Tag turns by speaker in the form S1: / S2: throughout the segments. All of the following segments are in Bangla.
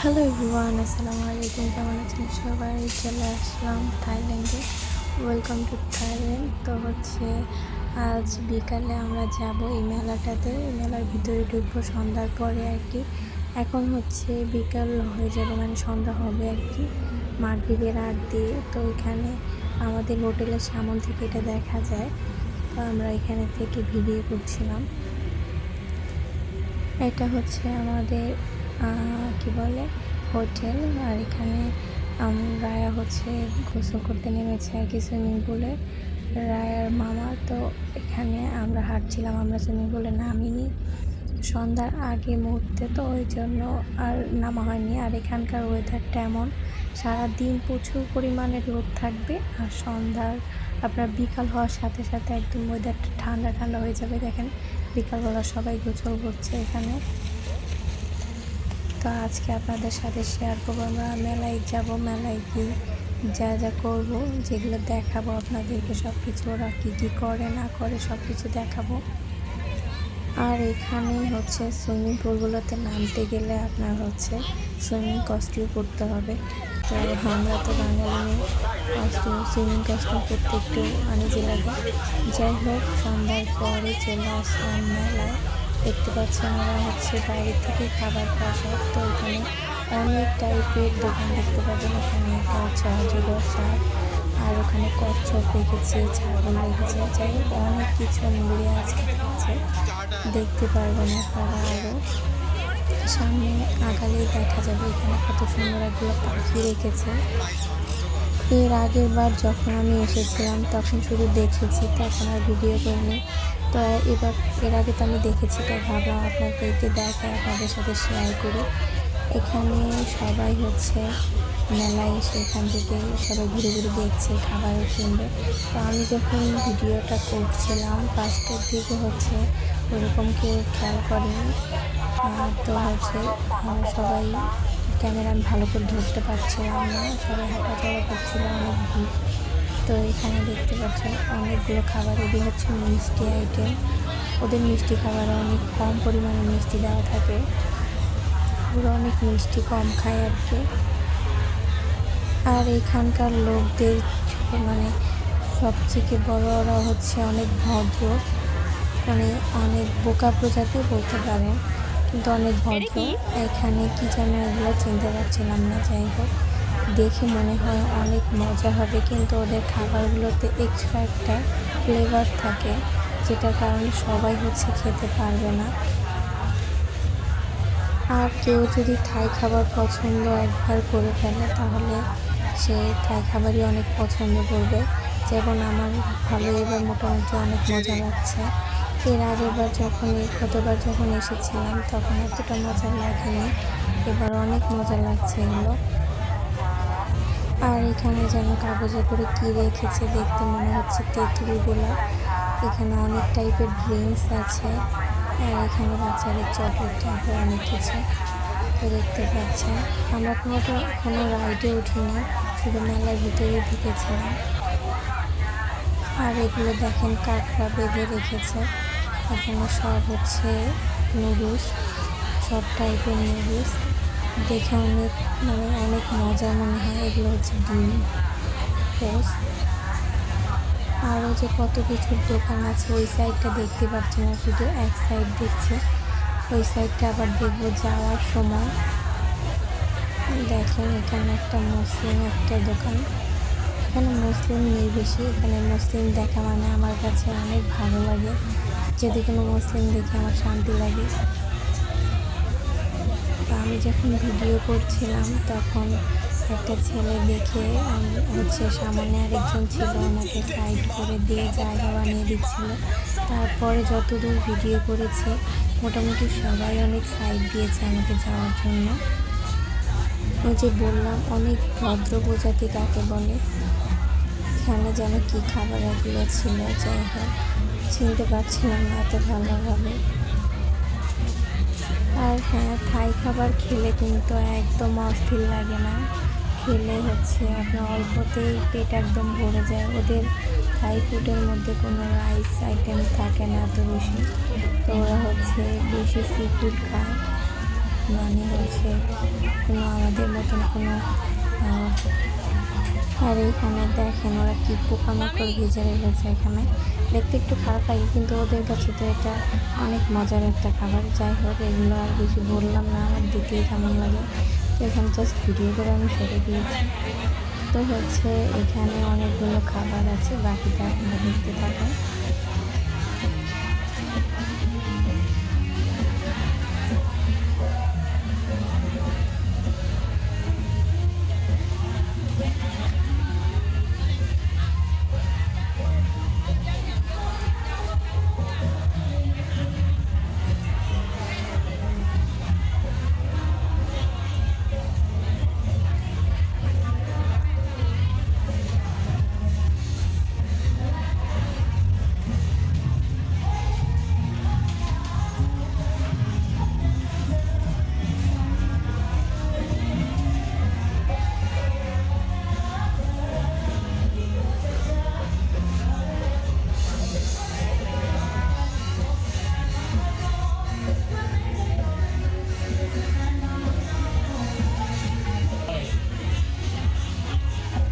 S1: হ্যালো এভরিওয়ান, আসসালামু আলাইকুম। কেমন আছেন সবাই? চলে আসলাম থাইল্যান্ডে। Welcome to Thailand. তো আজ বিকালে আমরা যাব এই মেলাটাতে। এই মেলার ভিতরে ঢুকবো সন্ধ্যার পরে আর কি। এখন বিকাল হয়ে যাবে, মানে সন্ধ্যা হবে আর কি, মাগরিবের আগ দিয়ে। তো এখানে আমাদের হোটেলের সামনে থেকে এটা দেখা যায়। তো আমরা এখানে থেকে ভিডিও করছিলাম। এটা আমাদের কি বলে হোটেল। আর এখানে রায়া গোসল করতে নেমেছে আর কি সুইমিং পুলে, রায়ার মামা। তো এখানে আমরা হাঁটছিলাম, আমরা সুইমিং পুলে নামিনি সন্ধ্যার আগে মুহূর্তে, তো ওই জন্য আর নামা হয়নি। আর এখানকার ওয়েদারটা এমন, সারাদিন প্রচুর পরিমাণে রোদ থাকবে, আর সন্ধ্যার আপনার বিকাল হওয়ার সাথে সাথে একদম ওয়েদারটা ঠান্ডা ঠান্ডা হয়ে যাবে। দেখেন বিকালবেলা সবাই গোসল করছে এখানে। তো আজকে আপনাদের সাথে শেয়ার করবো আমরা মেলায় যাব, মেলায় গিয়ে যা যা করবো, যেগুলো দেখাবো আপনাদেরকে, সব কিছু ওরা কী কী করে না করে সব কিছু দেখাবো। আর এখানে সুইমিং পুলগুলোতে নামতে গেলে আপনার সুইমিং কস্টিউম পরতে হবে। তো আমরা তো বাঙালি সুইমিং কস্টিউম পরতে একটু আনিজি লাগে। যাই হোক, সন্ধ্যার পরে চলে আসলাম মেলায়। দেখতে পাচ্ছেন ওরা বাইরে থেকে খাবার পাওয়া। তো এখানে অনেক টাইপের দোকান দেখতে পাবেন। এখানে এটা অজগর সাপ, আর ওখানে কচ্ছপ রেখেছে, ছাগল রেখেছে। যাই হোক, অনেক কিছু মুড়ে আজকে দেখতে পারবেন আপনারা। আরও সামনে আগালেই দেখা যাবে এখানে কত সুন্দর এগুলো পাখি রেখেছে। এর আগের বার যখন আমি এসেছিলাম তখন শুধু দেখেছি, তখন আর ভিডিও করিনি। তো এর আগে তো আমি দেখেছি, তো ভাবলাম আপনাদেরকে দেখায়, আপনাদের সাথে শেয়ার করি। এখানে সবাই মেলায় এসে এখান থেকে সবাই ঘুরে ঘুরে দেখছে, খাবারও কিনবে। তো আমি যখন ভিডিওটা করছিলাম ফার্স্টের দিকে ওরকম কেউ খেয়াল করেনি। তো সবাই ক্যামেরা আমি ভালো করে ধরতে পারছিলাম না, সবাই হাঁটাচলা করছিল, অনেক ভিড়। তো এখানে দেখতে পাচ্ছেন অনেকগুলো খাবার, এগুলো মিষ্টি আইটেম। ওদের মিষ্টি খাবারে অনেক কম পরিমাণে মিষ্টি দেওয়া থাকে, ওরা অনেক মিষ্টি কম খায় আর কি। আর এখানকার লোকদের মানে সবথেকে বড়রা অনেক ভদ্র, মানে অনেক বোকা প্রজাতি বলতে পারেন, কিন্তু অনেক ভদ্র। এখানে কি যেন এগুলো চিনতে পারছিলাম না। যাই হোক, দেখে মনে হয় অনেক মজা হবে, কিন্তু ওদের খাবারগুলোতে এক্সট্রা একটা ফ্লেভার থাকে, যেটার কারণে সবাই খেতে পারবে না। আর কেউ যদি থাই খাবার পছন্দ একবার করে ফেলে, তাহলে সে থাই খাবারই অনেক পছন্দ করবে। যেমন আমার এবার মোটামুটি অনেক মজা লাগছে। এর আগেরবার গতবার যখন এসেছিলাম তখন এতটা মজা লাগেনি, এবার অনেক মজা লাগছে এগুলো। আর এখানে যেন কাগজে করে কি রেখেছে, দেখতে মনে হচ্ছে তেঁতুলগুলো। এখানে অনেক টাইপের ড্রিঙ্কস আছে, আর এখানে বাচ্চাদের চকলেট টাইপের অনেক কিছু। তো দেখতে পাচ্ছেন আমরা কোনো রাইডে উঠিনি, শুধু মেলার ভিতরে ঢুকেছিলাম। আর এগুলো দেখেন কাঁকড়া বেঁধে রেখেছে। এখানে সব নুডলস, সব টাইপের নুডলস। দেখে অনেক মজা মনে হয়। এগুলো ডিম পোস্ট। আরও কত কিছুর দোকান আছে, ওই সাইডটা দেখতে পাচ্ছি না, শুধু এক সাইড দেখছি। ওই সাইডটা আবার দেখবো যাওয়ার সময়। দেখেন এখানে একটা মুসলিম একটা দোকান। এখানে মুসলিম নেই বেশি, এখানে মুসলিম দেখা মানে আমার কাছে অনেক ভালো লাগে। যদি কোনো মুসলিম দেখে আমার শান্তি লাগে। তো আমি যখন ভিডিও করছিলাম তখন একটা ছেলে দেখে সামনে আরেকজন ছিল, ওনাকে সাইড করে দিয়ে জায়গা বানিয়ে দিচ্ছিল। তারপরে যতদূর ভিডিও করেছি মোটামুটি সবাই অনেক সাইড দিয়েছে আমাকে যাওয়ার জন্য। ওই যে বললাম অনেক ভদ্র প্রজাতি কাকে বলে। এখানে যেন কি খাবার এগুলো ছিল, যাই হোক চিনতে পারছিলাম না এত ভালোভাবে। আর হ্যাঁ, থাই খাবার খেলে কিন্তু একদম অস্থির লাগে না, খেলে আপনার অল্পতেই পেট একদম ভরে যায়। ওদের থাই ফুডের মধ্যে কোনো রাইস আইটেম থাকে না এত বেশি। তো ওরা বেশি সি ফুড খায়, মানে কোনো আর এইখানে দেখেন ওরা কি পোকামাকড় ভেজে রেখেছে এখানে। দেখতে একটু খারাপ লাগে কিন্তু ওদের কাছে তো এটা অনেক মজার একটা খাবার। যাই হোক, এগুলো আর বেশি বললাম না, আমার দেখলেই কেমন লাগে। তো এখানে জাস্ট ভিডিও করে আমি সরে দিয়েছি। তো হচ্ছে এখানে অনেকগুলো খাবার আছে, বাকিটা আপনারা দেখতে থাকেন।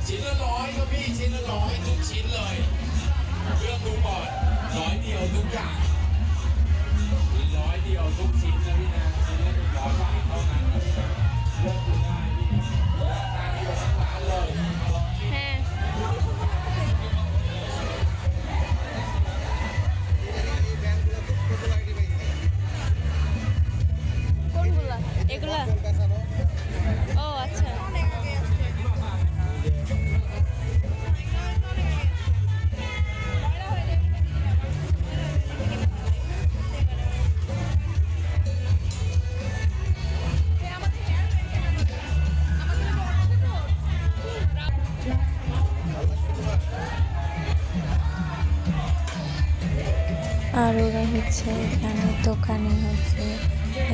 S2: ชิ้นละร้อยครับพี่ชิ้นละร้อยทุกชิ้นเลยเลือกดูก่อน100 เดียวทุกอย่าง100 เดียวทุกชิ้นนะพี่นะชิ้นละ100 บาทเท่านั้นครับเลือกดูได้พี่ราคาเดียวทั้งร้านเลย
S3: হ্যাঁ কোনগুলা এগুলা ও আচ্ছা
S1: আর ওরা হচ্ছে এখানে দোকানে হচ্ছে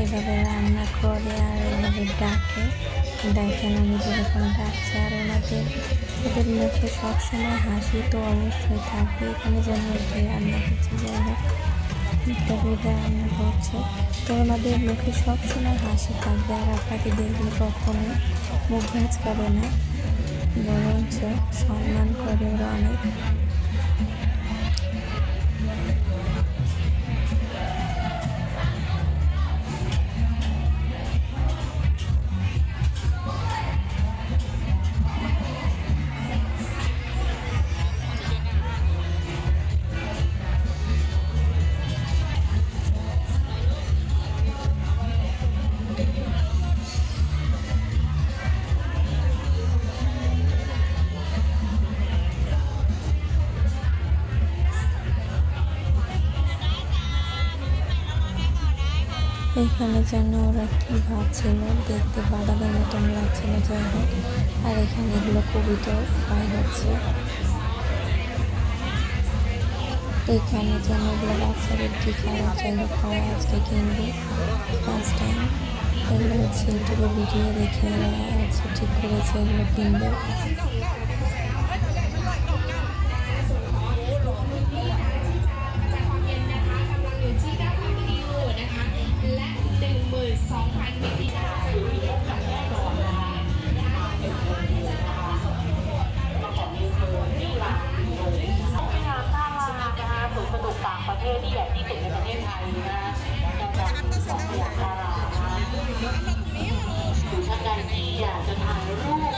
S1: এইভাবে রান্না করে আর এইভাবে ডাকে। দেখেন আমি যেরকম ডাকছে, আর ওদের মুখে সবসময় হাসি তো অবশ্যই থাকবে। এখানে যেন রান্না করছে, যাই হোক তবে রান্না করছে, তো ওনাদের মুখে সবসময় হাসি থাকবে। আর আপনাকে দেখলে কখনো মুখ ভাঁজ করে না, বরঞ্চ সম্মান করে ওরা অনেক। এখানে যেন ওরা কী ভাবছিল, দেখতে বাদামের মতন লাগছিল, যাই হোক। আর এখানে এগুলো কবিতাও ফ্রাই হচ্ছে। এখানে যেন এগুলো বাচ্চাদের কী খাবার, যাই হোক খাওয়া আজকে কিনবে ফার্স্ট টাইম। এগুলো হচ্ছে ইউটিউবে ভিডিও দেখে এরা হচ্ছে ঠিক করেছে এগুলো কিনবে।
S4: ที่ใหญ่ที่สุดในประเทศไทยนะจากสองพยาคาราหรือท่านใดที่อยากจะถ่ายรูป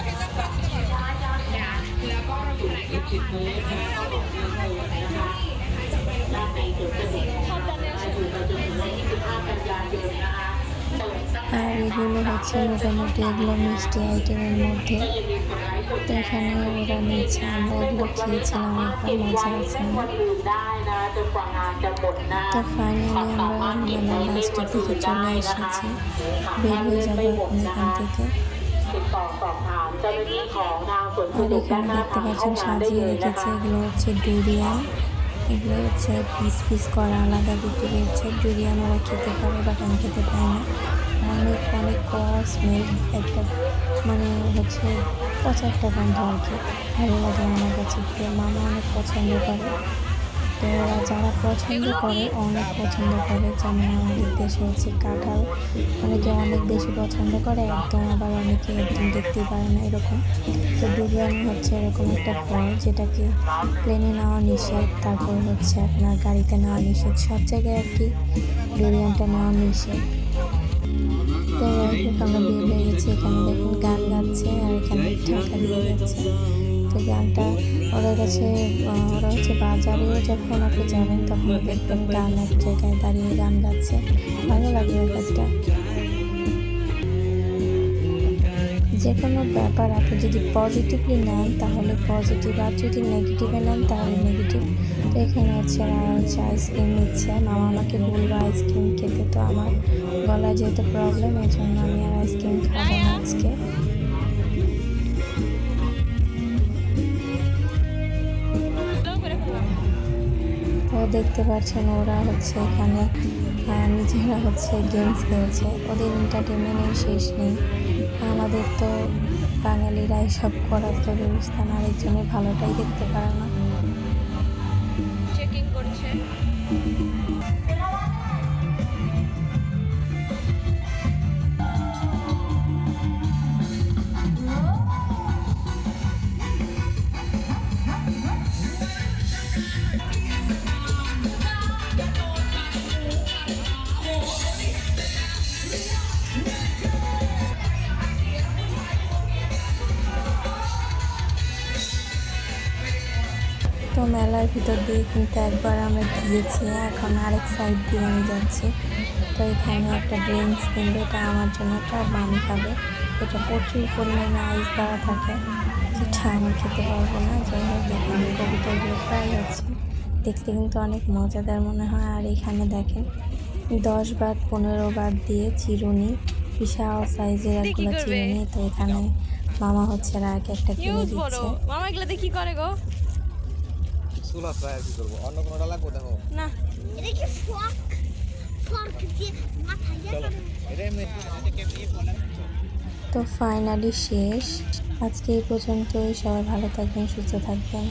S4: ช้ายักษ์นะแล้วก็อยู่ใน10 เมตรก็บอกเดินเลยนะคะด้านในสวนสนุกของเราอยู่เราจะถึงวันที่15 กันยายนนะคะ
S1: আর এগুলো হচ্ছে মোটামুটি এগুলো মিষ্টি আইটেমের মধ্যে। তো এখানে ওরা নিচ্ছে, আমরা এগুলো খেয়েছিলাম, একবার মজা আছে। তো ফাইনালি আমরা মানে লাস্টের দিকে চলে এসেছি, বের হয়ে যাবো এখন এখান থেকে। আর এখানে দেখতে পাচ্ছেন সাজিয়ে রেখেছে, এগুলো হচ্ছে ডুরিয়ান। এগুলো হচ্ছে পিস পিস করা আলাদা বিক্রি হচ্ছে। ডুরিয়ান ওরা খেতে পারে, বাট আমি খেতে পাই না। অনেক অনেক স্মেল একটা, মানে হচ্ছে পচা একটা গন্ধ আর কি, ভালো লাগে আমার কাছে। একটু মামা অনেক পছন্দ করে। তো ওরা যারা পছন্দ করে অনেক পছন্দ করে, যেমন আমাদের দেশে হচ্ছে কাঁঠাল অনেকে অনেক বেশি পছন্দ করে, একদম আবার অনেকে একদম দেখতেই পারে না এরকম। তো ডুরিয়ান হচ্ছে এরকম একটা ফল যেটাকে প্লেনে নেওয়া নিষেধ, তারপর হচ্ছে আপনার গাড়িতে নেওয়া নিষেধ, সব জায়গায় আর কি ডুরিয়ানটা নেওয়া নিষেধ। তো আমরা বের হয়ে গেছি, এখানে দেখুন গান গাচ্ছে আর এখানে ঠান্ডা দিয়ে যাচ্ছে। তো গানটা ওরা হচ্ছে বাজারেও যখন আপনি যাবেন তখন দেখবেন গান এক জায়গায় দাঁড়িয়ে গান গাচ্ছে, ভালো লাগে ব্যাপারটা। যে কোনো ব্যাপার আপনি যদি পজিটিভলি নেন তাহলে পজিটিভ, আর যদি নেগেটিভে নেন তাহলে নেগেটিভ। তো এখানে হচ্ছে আইসক্রিম নিচ্ছে, মামা আমাকে বললো আইসক্রিম খেতে, তো আমার গলায় যেহেতু প্রবলেম এই জন্য আমি আর আইসক্রিম খাবো না আজকে। তো দেখতে পাচ্ছেন ওরা হচ্ছে এখানে নিজেরা হচ্ছে গেমস খেলছে, ওদের এন্টারটেনমেন্টের শেষ নেই। আমাদের তো বাঙালিরা এসব করার তো ব্যবস্থা না, আরেকজনের ভালোটাই দেখতে পারে না।
S3: চেকিং করছে।
S1: তো মেলার ভিতর দিয়ে কিন্তু একবার আমরা গিয়েছি, এখন আরেক সাইড দিয়ে আমি যাচ্ছি। তো এখানে একটা ড্রিঙ্কস কিনবে, এটা আমার জন্য, এটা মামি খাবে। এটা প্রচুর পরিমাণে আইস দেওয়া থাকে, যেটা আমি খেতে পারবো না। যাই হোক এখানে কবিতাগুলো ফ্রাই হচ্ছে, দেখতে কিন্তু অনেক মজাদার মনে হয়। আর এখানে দেখেন 10 বাত 15 বাত দিয়ে চিরুনি, বিশাল সাইজের একগুলো চিরুনি। তো এখানে মামা হচ্ছে রাগ একটা কিনে দিচ্ছে।
S3: মামা এগুলাতে কি করে গো?
S2: সুলা ফ্রাই আর কি করবো, অন্য কোনোটা লাগবো দেখো
S3: না
S5: এটা কি ফর্ক দিয়ে মাথায়
S2: এটা এমনি
S1: তো ফাইনালি শেষ, আজকে এই পর্যন্তই। সবাই ভালো থাকবেন, সুস্থ থাকবেন।